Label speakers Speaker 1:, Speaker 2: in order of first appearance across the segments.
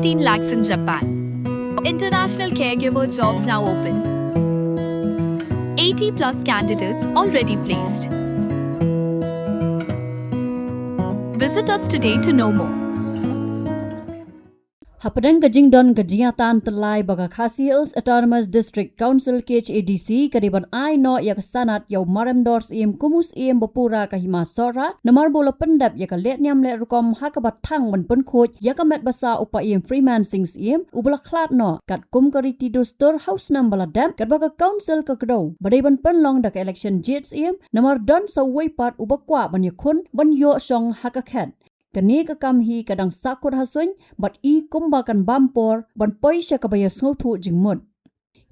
Speaker 1: 15 lakhs in Japan. International caregiver jobs now open. 80 plus candidates already placed. Visit us today to know more.
Speaker 2: Hapadang Kajing Don Kajiatan Telai Baga Khasi Hills Autonomous District Council KHADC kadiban ai no yak sanat yaw marem dors kumus bapura kahima sora namar bola pendap yak let nyam let rukom hakabat thang ban pun khoj yak met basa upa Freeman Sings ubla klat no kat kum kariti dostor house number dam kat baga council ka kdo badai ban pen long dak election jets namar don sawai part ubakwa ban yakun ban yo song hakakhet kani ka kam hi kadang sakut hasuin bat kumbakan bampor ban poisya kabaya sngotu jingmut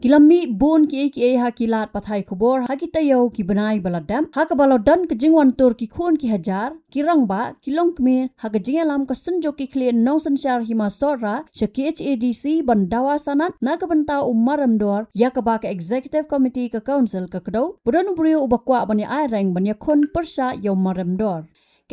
Speaker 2: kilami bun ki ha kilat pathai khobor hakitayo ki banai baladam hakabalo dan ke jingwan tur ki khun ki hajar kirang ba kilong kme hakajingalam ka senjo ki klien nong sanchar hima sora KHADC ban dawa sanat nakabanta umaram dor yakaba ka executive committee ka council ka kdo budan brio ubakwa bani ai rang ban yakon persya yo maram dor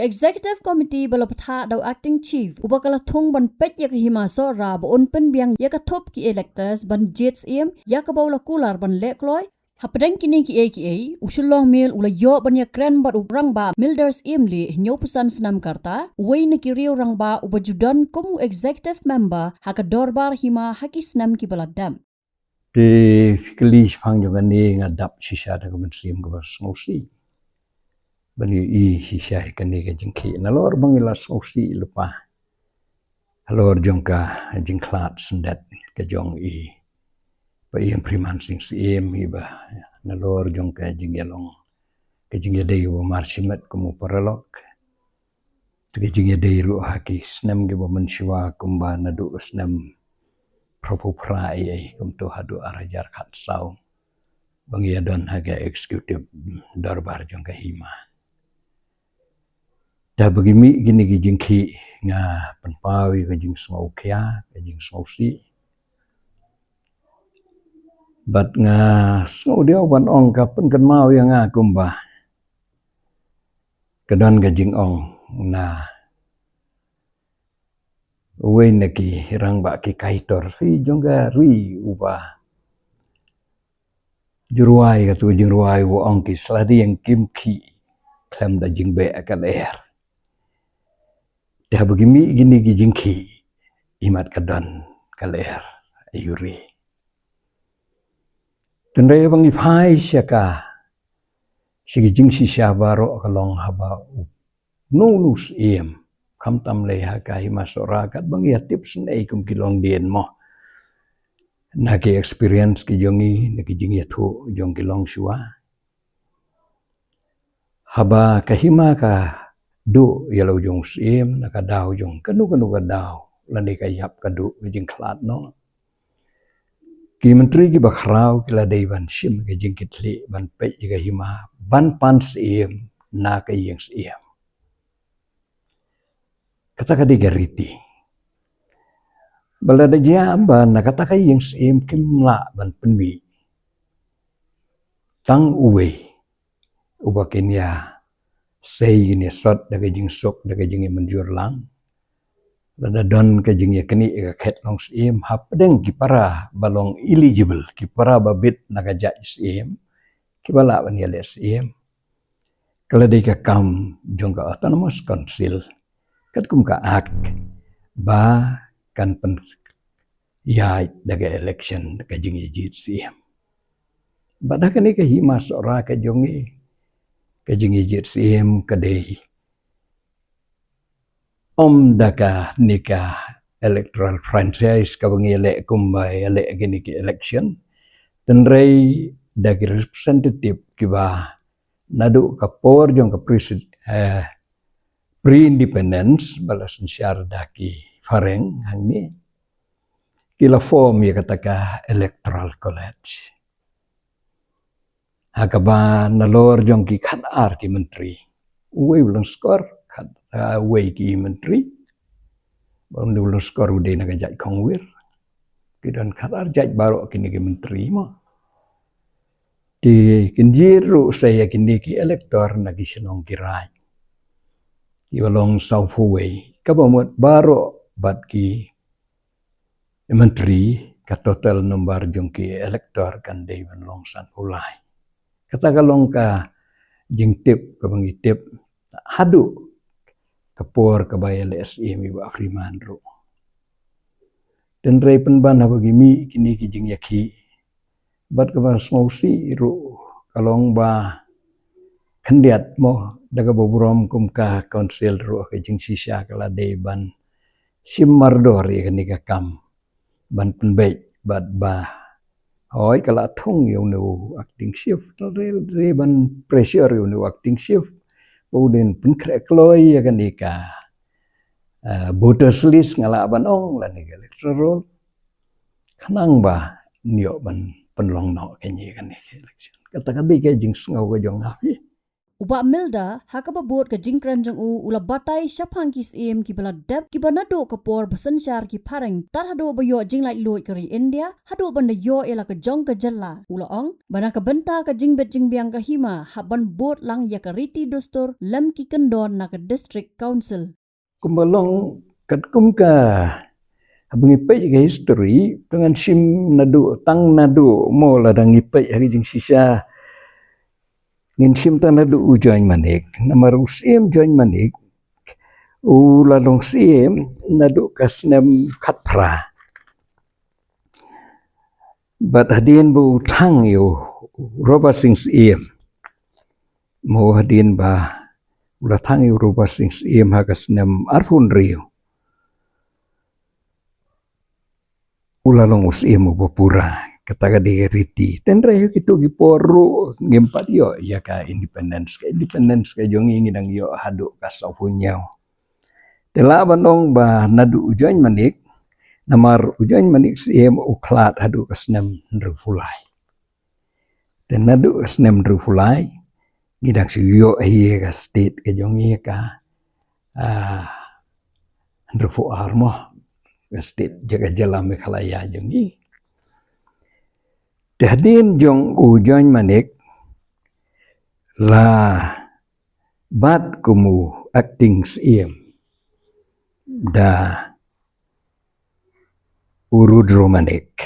Speaker 2: Executive Committee balapatha daw acting chief ubakala thong ban pet yak hima so ra bon pen biang yakathop ki electors ban jets yakabawla kular ban lekloy hapadang kini ki usulong mil ula yo ban yakren bat ubrang ba milders li nyopusan snam karta uway nakiriw rang ba ubajudan komu executive member hakadorbar hima hakisnam ki baladam
Speaker 3: te fikli phang jo gani ngadap sisa da kementerian ngausi bani sisa ikani ke jengki nalor bangilas ngausi lupa alor jongka jengklat sendat ke jong pa Freeman Sings ba nalor jongka jengelong ke jengedei wa marsimet kumu paralok ke jengedei ru haki snam ge ba mensiwa kumba nadu snam propopra kum to hadu arajar khat sau bangia don haga executive darbar jongka hima da begimi gini gi jingki nga penpawi ke jing smau kya ke jing smau si bat nga smau dia ban ong ka pen kan mau yang nga kumba kedon ke jing ong na uwe neki rang ba ki kaitor fi jongga ri uba juruai ka tu juruai wo ong ki sladi yang kimki klem da jing be akan dah begini gini jingki imat kadon kaler ayuri tendai bangi phai syaka sigi jingsi syabaro kalong haba nunus kam tam leha ka himasora kat bangi tips nei kum kilong dien mo naki experience ki jongi naki jingi thu jong kilong shua haba kahima ka du yalo jong nakadaw jong kanu kadaw lani kayap kadu jing klat no ki menteri ki bakrau ki ladai ban sim ki jing kitli ban pe ga hima ban pan na ka yeng kata ka digariti balada jamba na kata ka yeng kimla ban penmi tang uwe ubakinya sei ni sot daga jing sok daga jing menjur lang lada don ka jing yakni ka khet long hapdeng ki para balong eligible ki para babit naga ja ki bala ban yale kala de ka kam jong ka autonomous council kat kum ka ak ba kan pen ya daga election daga jing jit badaka ni ka himas ora ka jongi kajing ijit kadei daka nika electoral franchise kabangi ele kumbai ele gini ki election tenrei dagi representative kiba nadu kapor jong ka pre-independence balasan syar daki fareng hangni kila form ya kataka electoral college hakaba nalor jong ki khat ar ki menteri uwe ulang skor khat uwe ki menteri bang ulang skor ude naga jaj kongwir kidan khat ar jaj baro kini ki menteri mo ti kinjiru saya kini ki elektor nagi senong kirai ki walong sau fuwe kabamot baro bat ki menteri ka total nomor jongki elektor kan Dewan Longsan Ulai. Kata kalong ka jingtip ka mangitip hadu kapor kabaya LSM iba Freeman ro. Dan ray penban bagi mi kini kijing yaki. Bat ka mas ngausi ro kalong ba kandiat mo daga boburom kum ka council ro ka jing sisya kala Dewan Simmardor ya kani ka kam. Ban penbaik bat ba hoy kala thong yo no acting shift re ban pressure yo no acting shift kemudian penkrek loy ya kan ka voters list ngala banong lan ka electoral kanang ba niyo ban penlong no kenyi kan election kata kabi ka jing ngau ka jong api
Speaker 2: Uba Milda, hakaba board ka jingkran jang ula batay syapang kis ki bala dep ki banado ka por basansyar ki parang tar hado ba yo jing lai loy kari India, hado banda yo ela ka jong ka jalla. Ula ong, bana ka benta ka jingbet jingbiang ka hima, haban board lang ya ka riti dostor lem ki kendon na ka district council.
Speaker 3: Kumbalong katkum ka habang ipay ka history dengan sim nadu tang nadu mo ladang ipay hari jing sisa ngin sim tang nadu join manik namaru sim join manik ladong sim nadu kasnem khatpra but hadin bu thang yo roba sing sim mo hadin ba ula thang yo roba sing sim hakasnem arfun rio ula long usim bopura kataga di riti tenre kitu giporu ngempat yo ya ka independence ka jongi ngidang yo hadu ka saufunyau tela banong ba nadu ujain manik namar ujain manik sim uklat hadu kasnem ndrufulai ten nadu kasnem ndrufulai ngidang si yo hiye ka state ka jongi ka ndrufu armo ka state jaga jala Meghalaya jongi Dahdin jong ujain manik la bat kumu acting sim da urudro manik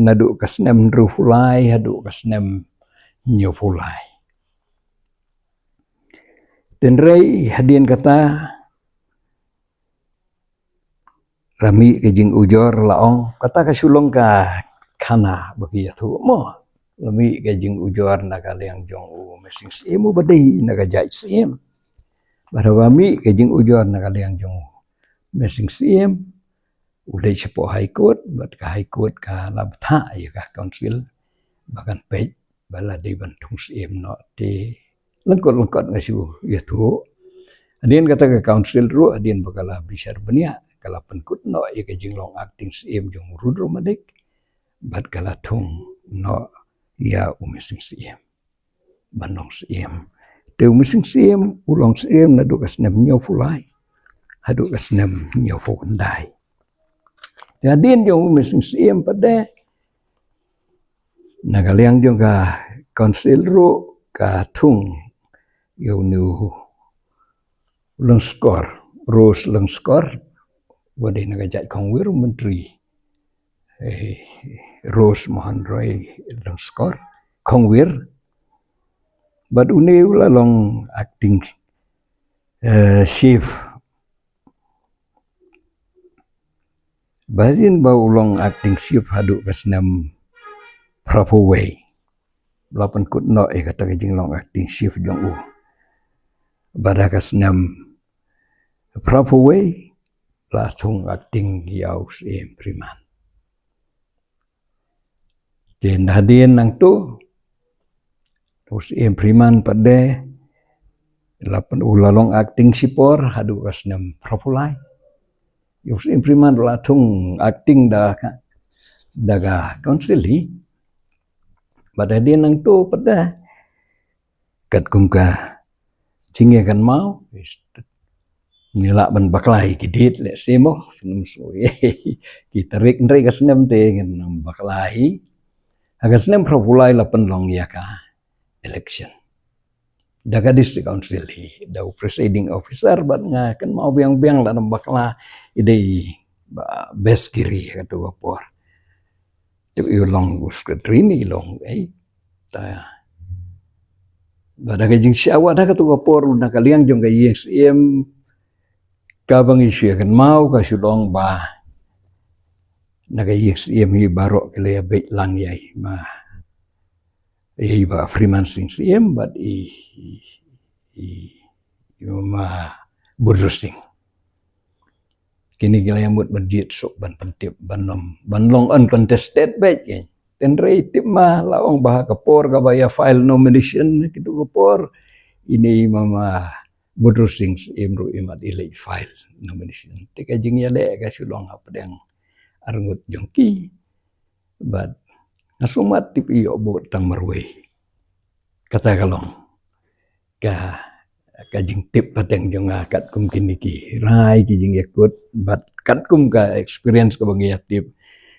Speaker 3: nadu kasnem drufulai hadu kasnem nyofulai tenrei hadin kata rami kejing ujor laong kata kasulong ka kana bagi tu mo lami kejing ujor naga liang jong u mesing sim badai naga jai sim barawami kejing ujor naga liang jong mesing sim ulai sepo high court bat ka high court ka labtha ya ka council bahkan pej bala Dewan thung sim no te lengkot ngasu ya tu adin kata ka council ru adin bakala bisar benia kala penkut no ya kejing long acting sim jong rudro madik bat kala thung no ya umesing sim bandong sim te umesing sim ulong sim nadu kasnem nyofulai hadu kasnem nyofundai jadin jong umesing sim pada nagaliang jong ka council ru ka thung yo nu lengskor rose lengskor wadai nagajat kongwir menteri Rose Mohan Roy lengskor kongwir but une long acting chief barin ba ulong acting chief hadu kasnam Prapoway lapan kut no kata kejing long acting chief jong u bada kasnam Prapoway langsung acting yau sim priman den hadin nang tu terus impriman pada lapan ulalong acting sipor hadu kasnem Prapulai yus impriman latung acting daga konsili pada dia nang tu pada kat kumka cinge kan mau nila ban baklai kidit le semo kita rek ndre kasnem te ngam baklai agasnem Prapulai lapan long ya ka election daga district council hi da presiding officer bat nga kan mau biang-biang la bakla idei best kiri katu kapor tu long skrini long ta bada kajing siawa dah katu kapor na kaliang jong ka EXM ka bang isu kan mau ka sulong ba naga EXM hi baro kele bet lang yai ma ba freelancing CM but ma burusing kini gila yang buat berjit sok ban pentip ban long uncontested bet kan tenrei tip ma laong bah kapor ka baya file nomination kitu kapor ini mama burusing CM ru imat ilai file nomination tika jing ya le ka sulong apa yang arngut jongki but nasumat tip iyo buat tang marwei kata kalong ka jing tip pateng jong kat kum kini ki rai ki jing yakut but kat kum ka experience ka bangi tip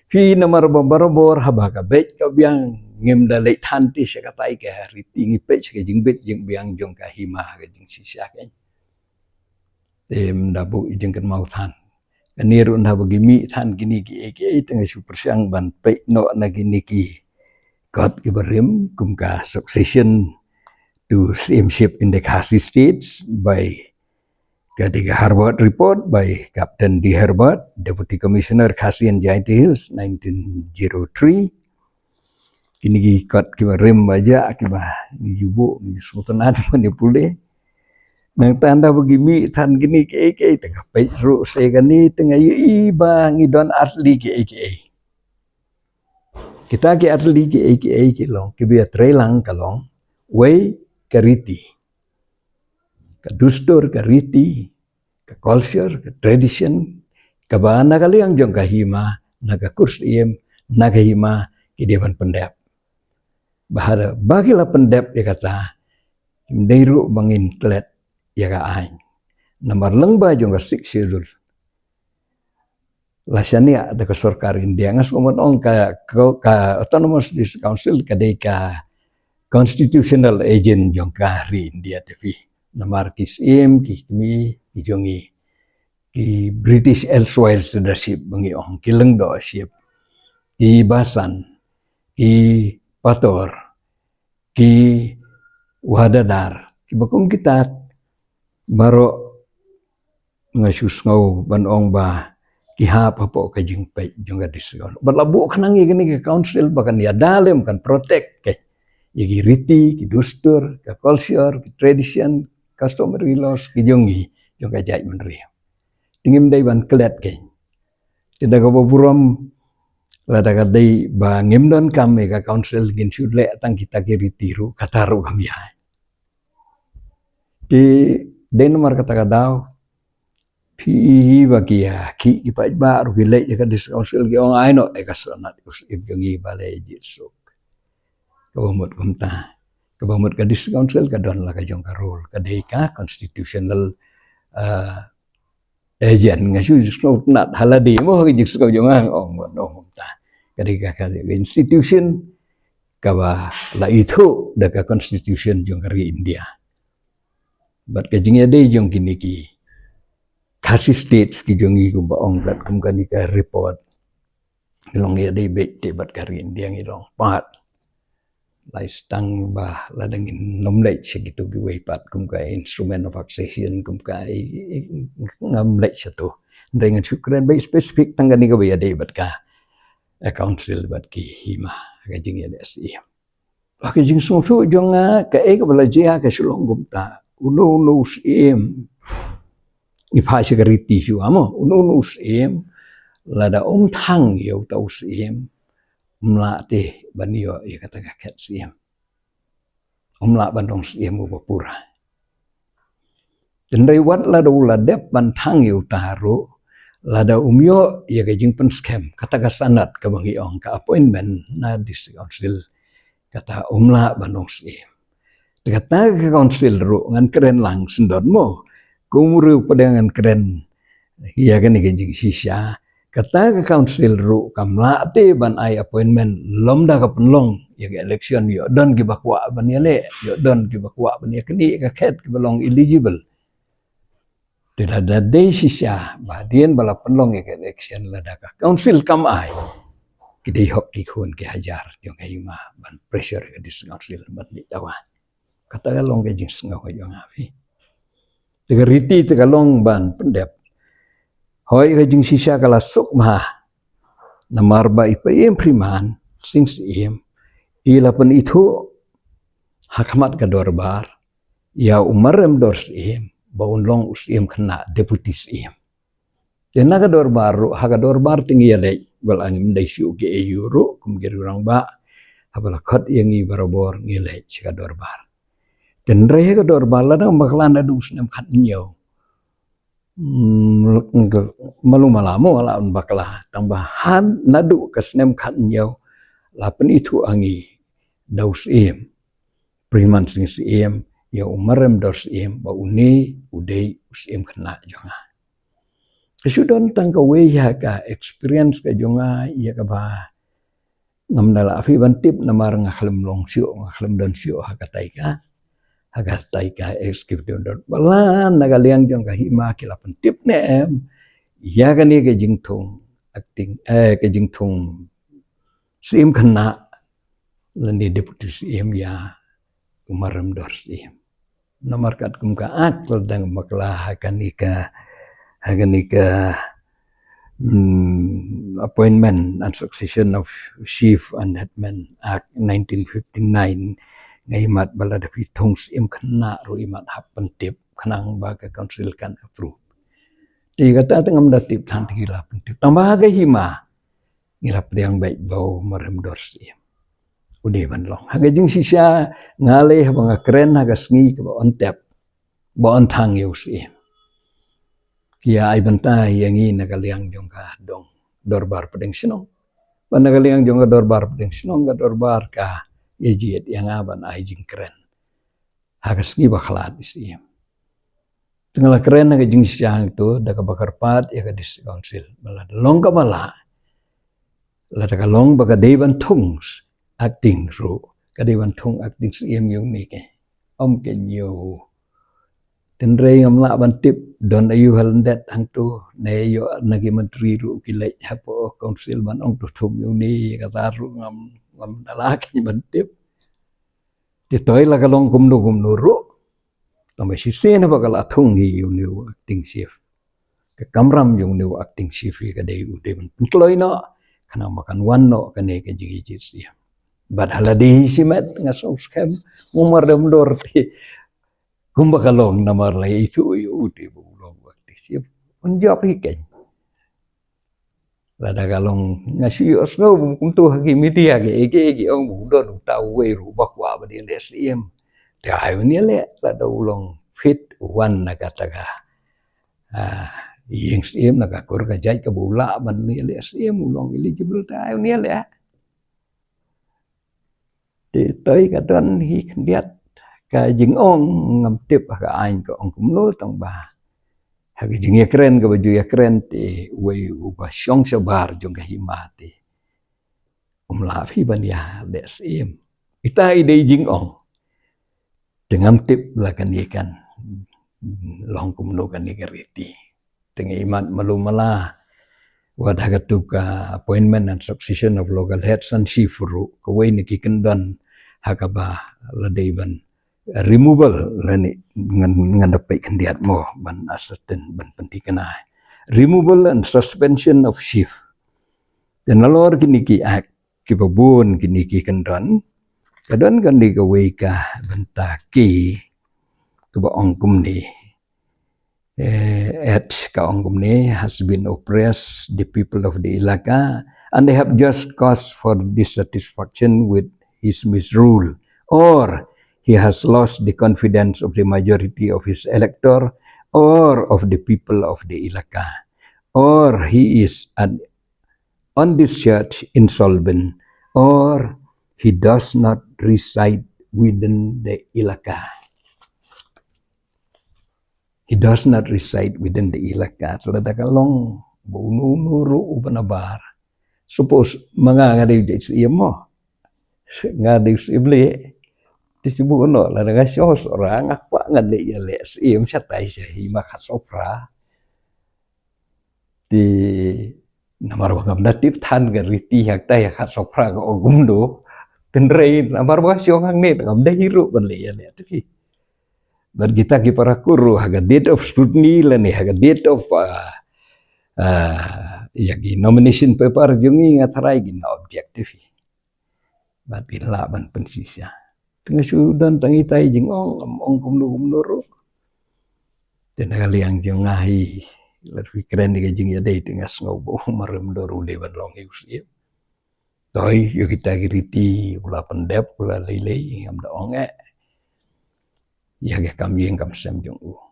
Speaker 3: fi namar barobor haba ka bet ka biang ngem da leit hanti se katai ka riti ngi pe ka jing bet jing biang jong ka hima ka jing sisa kan tem da bu jing kan mau than kaniru na bagi mi than gini ki tengah super siang ban pe no na gini ki got ki berim kum ka succession to CMship in the Khasi states by Kadiga Harvard report by Captain D. Herbert, Deputy Commissioner Khasi and Jainti Hills, 1903. Kini ki got ki berim baja ki ba ni jubu ni sultanat ni pule. Nang tanda bagi mi than gini ki tengah pe ru se gani tengah iba ngidon atli ki kita ke atli ki long ki biar trelang kalong way kariti ka dustur kariti ka culture ka tradition ka bana kali yang jong kahima naga kurs iem naga hima ki devan pendep bahara bagilah pendep ya kata mdeiru bangin klet ya ka ain namar lengba jong ka sik schedule lasania ada ke sorkar India ngas komon ong ka autonomous council kadeka constitutional agent jong ka hari India TV namar kisim kimi jongi ki British Elsewhere leadership bangi ong kileng do ship ki basan ki pator ki wadadar ki bakum kita baro ngasus ngau ban ong ba kihap apa ka jing pe jong ga diskon berlabu kanang gini ke council bahkan ya dalem kan protect ke yagi riti ki dustur ka culture ki tradition customary laws ki jongi jong ga jai menri tingim dai ban klet ke tidak ka buram lada ka dai ba ngimdon kami ka council gin sudle tang kita ki riti ru kataru kami ya ki dai nomor kata ka daw pi bagi ya ki ipa baru gile ya kadis council gi ong aino e kasonat us ibngi balai jisuk kabamut kumta kabamut kadis council kadon la ka jong karol kadeka constitutional agent ngasu jisuk nat haladi mo gi jisuk jong ong kumta kadeka ka institution kaba la itu daka constitution jong kari India bat ka jing ade jong kini ki Khasi states ki jongi ku baong kat kum kani ka report long ya dei bet te bat kari India ngi long pat lai stang ba la dengin nom lei segitu gi wei pat kum ka instrument of accession kum ka ngam lei satu dengan syukran bai spesifik tangani ka bai dei bat ka council bat ki hima ka jing ya SE ka jing so jonga ka ka belajar ka sulong gum ta uno SEM ipai sekariti siu amo unus em lada thang yo tau em mla te banio ya kata kaket em mla bandong em bapura tendai wat lada uladep ban thang yo taru lada umyo ya gajing pen scam kata ka sanat ka bangi ong ka appointment na dis council kata umla bandong em kata ka council ru ngan keren lang sendon mo kumuru padangan keren ya kan jing sisa kata ke council ru kamla te ban ai appointment lomda ka penlong ya election yo don ki bakwa ban ya le yo don ki bakwa ban ya kini ka ket ki belong eligible Tila da day sisya bahdian bala penlong ya election ladaka council kam ai kidai hok ki khun ki hajar jong ai ma ban pressure ke dis council ban di dawa kata long ke jing sngau ke jong afi tiga riti tiga long ban pendep hoi ke jing sisya kala suk ma namar ba ipem priman sing sim ila pen itu hakamat ka dorbar ya umarem dor sim baun long usim kena deputi sim. Jena ka dorbar haga dorbar tinggi ale wal angin dai siu ge euro kumgir urang ba habala khot yangi barabor ngile chika dorbar. Den re ka dorbar la na maklan adu snem khat nyo. Malu malamu ala un bakla tambahan nadu ka snem khat nyo la pen itu angi daus im priman sing sim ya umarem dos im ba uni udai usim kena jonga kesudon tangka we ya ka experience ka jonga ya ka ba ngamdala afi bantip namar ngakhlem long sio ngakhlem don sio hakataika executive don balan nagaliang jonga hima kila pentip ne em ya ka ni ke jingthung acting ke jingthung sim kena lani deputy sim ya umarem dos sim nomor kat kum ka akal dang makla hakanika Appointment and Succession of Chief and Headman Act 1959 ngai mat balada pitong sim khana ro imat happen tip khanang ba ka council kan approve ti kata tengam datip than tigila pentip tambah ga hima ngila priang baik bau marem dorsi udah banlong haga jing sisya ngale banga keren haga sngi ke ba ontep ba ontang yusi kia ai banta yangi nagaliang jongka dong dorbar pedeng sinong ban nagaliang jongka dorbar pedeng sinong ga dorbar ka yejiet yang aban ai jing keren haga sngi ba khalat isi tengala keren haga jing sisya itu daga bakar pat ya ga dis council bala long ka bala la daga long baga deban tungs acting ru kadiwan thung acting sim yung ni ke om ke nyu tenre ngamla bantip don ayu halandet hang tu ne yo nagi menteri ru kilai hapo council ban ong tu thum yung ni kata ru ngam dala ke bantip ti toy la kalong kumnu ru tama sisen ba kala thung hi yung ni acting chief ke kamram yung ni acting chief ke dei u de ban kloi no kana makan wan no kane ke jigi jis ya bad haladi simet ngasau scam umar dem dor ti kumba kalong namar lai itu uti bulong waktu siap menjawab hikai lada kalong ngasi osgo kumtu haki media ke ege ong budon tau we ru bakwa ba di SEM ta ayo ni le lada ulong fit wan nakataga yang SEM nakakur ka jai ka bula ban ni SEM ulong eligible ta ayo ni le tới cả đơn hi biết cái jing ong ngam tip ka ain ka ong kumno tong ba ha cái jing keren ka baju keren ti we uba syong sabar jong ka himati la fi ban ya sim ita ide jing ong dengan tip la kan ikan long kumno kan ikariti teng iman malumala wadaga tuka appointment and succession of local heads and chief ru ka we ni kikendon hakaba ladaiban removal lani ngan dapat kendiat mo ban asisten ban pentikana removal and suspension of chief dan lalor kini ki act ki babun kini ki kendon kadon kan di gawe ka bentaki ke ba ongkum ni at kaongkum ni has been oppressed the people of the ilaka and they have just cause for dissatisfaction with his misrule, or he has lost the confidence of the majority of his elector or of the people of the ilaka, or he is an undischarged insolvent, or he does not reside within the ilaka. He does not reside within the ilaka. Selada kalong bunuru ubanabar. Suppose mga ngadiw jay mo. Ngadiw ibli. Tisibu no la nga sos orang akwa ngadi ya le sim sa tay sa hima kasopra. Ti namar bangam datip tan ga riti hak tai hak sopra ga ogumdo tenrei namar ba siong hang ne ngam da hiru ban le ya le ti bar kita ki para kuru haga date of scrutiny la ni haga date of yagi nomination paper jungi ngatharai gi na objective bat ila ban pensisya tengah sudan tangi tai jing ong kumnu ro tenaga liang jengahi lar fikran di jing ya dei tengah ngobo marem doru le ban long yusi toi yo kita giriti ula pendep ula lei ngam da onge ya ga kam yeng kam sem jong u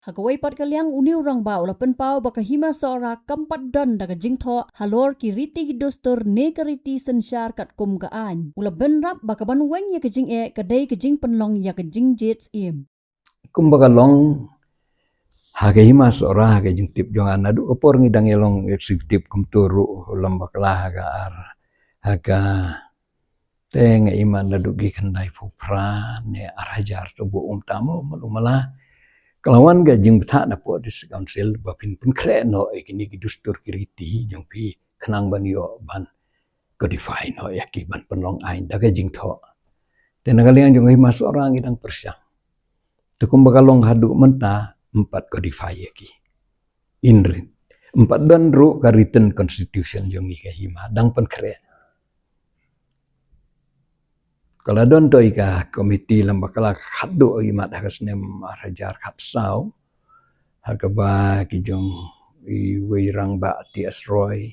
Speaker 2: Hakawai pat kaliang uniu rang ba ula penpau baka hima sora kampat don daga jingtho halor ki riti hidostor ne ka riti sensyar kat kum ka an. Ula benrap baka ban weng ya kejing kadai kejing penlong ya kejing jets im.
Speaker 3: Kumbaga long haga hima sora haga jing tip jong anadu opor ngidang elong eksekutif kum turu lambak lah haga ar haga teng iman nadu gi kandai fupra ne arajar to bu tamu malumala kelawan ga jing tha na po dis council bapin pun kre no ikini gi dustur kiriti jong pi khnang ban yo ban codify no yaki ban penlong ain daga jing tho tenaga liang jong hima sora ngidang persyang tukum bakalong hadu menta 4 codify yaki inrin 4 dan ru ka written constitution jong ika hima dang pen kre kalau don to ika komiti lambakala hadu hima dagas nem rajar khatsau hakaba ki jong i weirang ba ts roy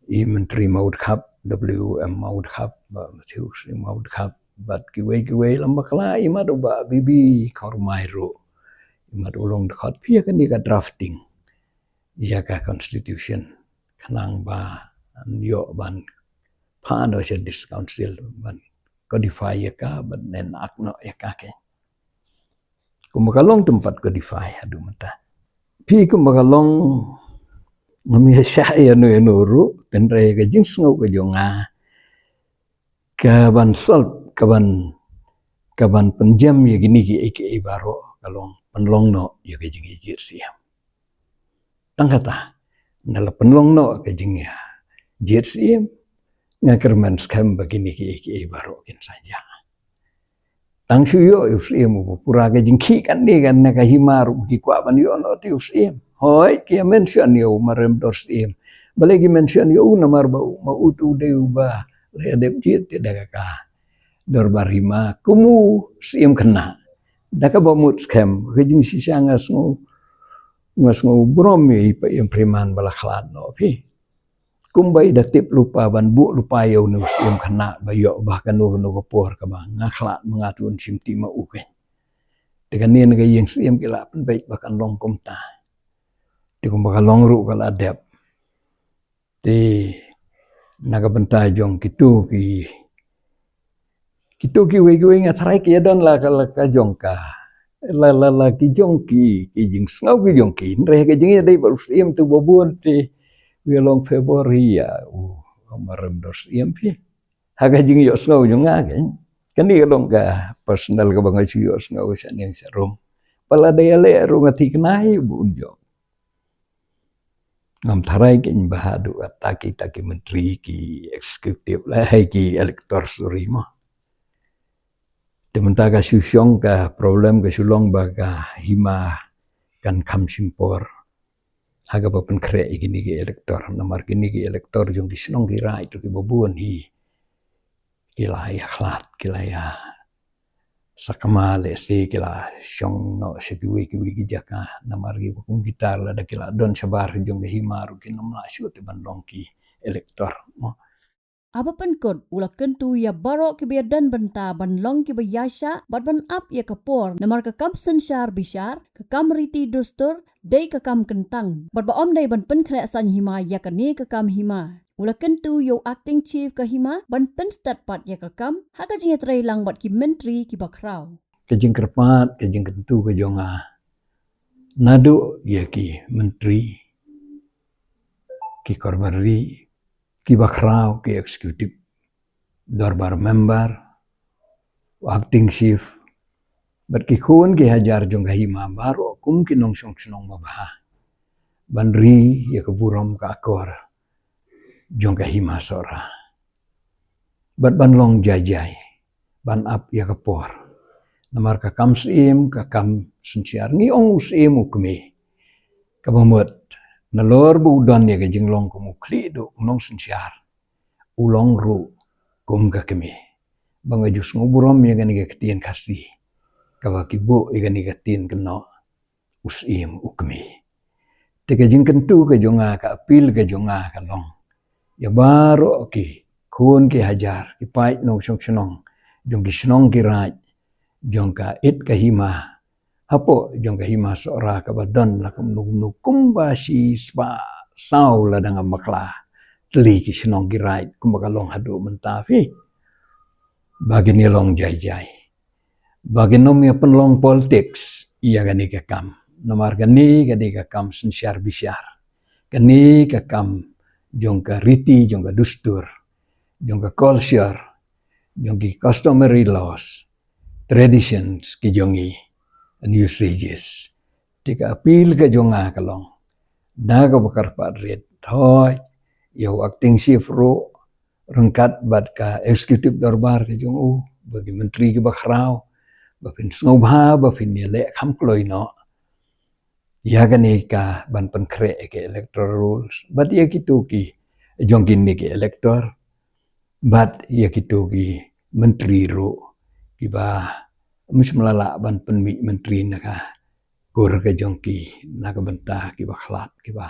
Speaker 3: i menteri maud khap wm maud khap ba mathiu sri maud khap bat ki wei lambakala ima do ba bibi kormai ru ima do long dekat pia kan ika drafting ia ka constitution kanang ba yo ban pano se dis council ban codify ya ka ban nen akno ya ka ke kumakalong tempat codify adu mata pi kumakalong ngamia sya ya no ru tenre ga jing sngo ga jonga ka ban sol ka ban penjam ya gini gi eke baro kalong penlong no ya ga jing jir siam tangkata nala penlong no ka jing ya jir siam ngakerman skam begini ki baro kin saja tang suyo usim pura ga jingki kan ni kan ka himaru ki kwa ban yo no ti usim hoi ki mention yo marem dors im balagi mention yo namar ba utu de ba le de jit daga ka dor barima kumu sim kena daga ba mut skam ga jing si sanga ngas bromi pa im priman bala khlan no pi kumbai datip lupa ban bu lupa yo nu sim kena bayo bahkan nu kopor ka bang ngaklat mengatun sim ti ma uken tegan ni ga yeng sim kila pen baik bahkan long komta ti kum bahkan long ru kala adap ti naga benta jong kitu ki we ngatrai ki don la ka jong ka la ki jong ki jing snau ki jong ki re ga jing dai ba sim tu bobon ti wilong Februari ya marem dos impi haga jing yo snow junga kan ni long ka personal ka bangai yo snow sa ning sa rom pala daya le ro ngati knai bunjo ngam tharai kin bahadu ataki menteri ki eksekutif la ki elektor surima temen ka susyong ka problem ka sulong baga hima kan kam simpor haga ba pen kre gini gi elektor namar gini gi elektor jong di sinong gi rai tu ki bobuan hi kila ya khlat kila ya sakama le se kila syong no se ki wi jaka namar gi kum gitar la da kila don sabar jong gi himaru ki nom la syu te ban long ki elektor mo
Speaker 2: Aba penkot ula kentu ya barok ki dan benta ban long ki bayasha bat ban up ya kapor namar ka kam sensyar bishar ka kam riti dostor dei ka kam kentang bat ba om dei ban pen kre san hima ya ka ne ka kam hima ula kentu yo acting chief ka hima ban pen stat pat ya ka kam ha ka jing trai lang bat ki menteri ki bakrau
Speaker 3: ke jing kerpat ke jing kentu ke jonga nadu ya ki menteri ki korbari ki bakrau ki eksekutif darbar member acting chief bat ki khun ki hajar jong hima baro kum ki nong song mabah Banri ya keburam ka akor jong ka hima sora. Bat ban long jajai ban ap ya kapor. Namar ka kam sim ka kam sunciar ni ong usim ukme. Kabamut nalor bu udan ya ka jing long kumukli do nong sunciar. Ulong ru kum ka keme. Banga jus nguburam ya gani ka ketien kasih. Kawakibu ya gani ka tien kena usim ukme. Teka jing kentu ke jonga ka apil ke jonga ka long. Ya baru ki kun ki hajar ki pait no syong syonong jong ki syonong ki raj jong ka it ka hima hapo jong ka hima sora ka badan la kum nu kumba si spa sau la danga makla teli ki syonong ki raj kum ka long hadu mentafi bagi ni long jai jai bagi nom ya penlong politics iya gani ka kam nomor gani gadi ka kam sensyar bisyar gani ka kam jong ka riti jong ka dustur jong ka culture jong ki customary laws traditions ki jongi and usages tika apil ka jonga kalong daga bakar padret thoi yo acting chief ro rengkat bat ka executive darbar ka jong u bagi menteri ki bakrau bafin snobha bafin le kham kloi no yagani ka ban pankre ke electoral rules but ya kitu ki jongkin ni ke elector but ya kitu ki menteri ro ki ba mus melala ban penmi menteri naka kur ke jongki naka bentah ki ba khlat ki ba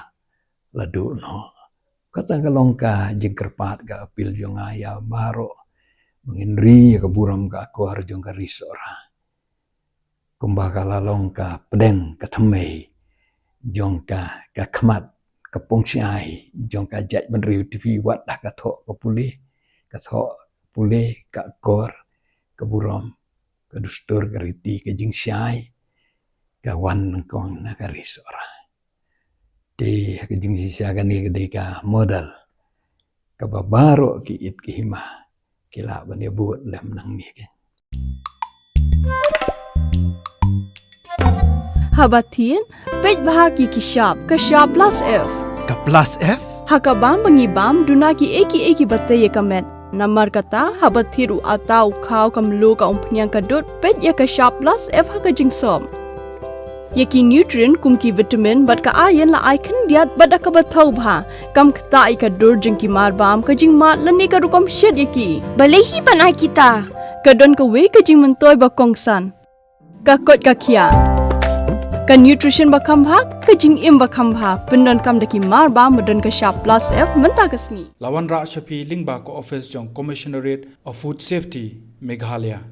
Speaker 3: ladu no kata kalong ka jingkerpat ka apil jonga ya baro menginri ka buram ka kuar jong ka risora kumbaka lalong ka pedeng ka thmei jong ka khmat ka pongsiai jong ka jaj benriu tv wat dah ka tho ka pule ka kor ka buram ka dustur ka riti ka jingsiai ka wan kong na ka risora di ka jingsiai ka ni ka modal ka babaro ki it ki hima kila ban ya buat lam nang ni ke
Speaker 4: Habatin, pej bahagi kishap plus F.
Speaker 5: Ka plus F?
Speaker 4: Hakabam bangibam dunaki eki batay kamet. Namar kata habathiru atau kau kamlu ka umpnyang kadut pej ya kishap plus F haka jingsom. Yaki nutrient kumki vitamin bat ka ayan la aikan diat bat ka bathau bha kam kta ka dur jingki marbam ka jingmat lani ka rukom shed yaki.
Speaker 6: Balehi panai kita.
Speaker 4: Kadon ka we ka jing mentoy ba kongsan. Ka kot ka kia. Ka nutrition bakam bha ka jing im bakam bha pendon kam daki mar ba modon ka sharp plus F menta kasni
Speaker 5: Lawan Ra Shafi Lingba ko office jong Commissionerate of Food Safety Meghalaya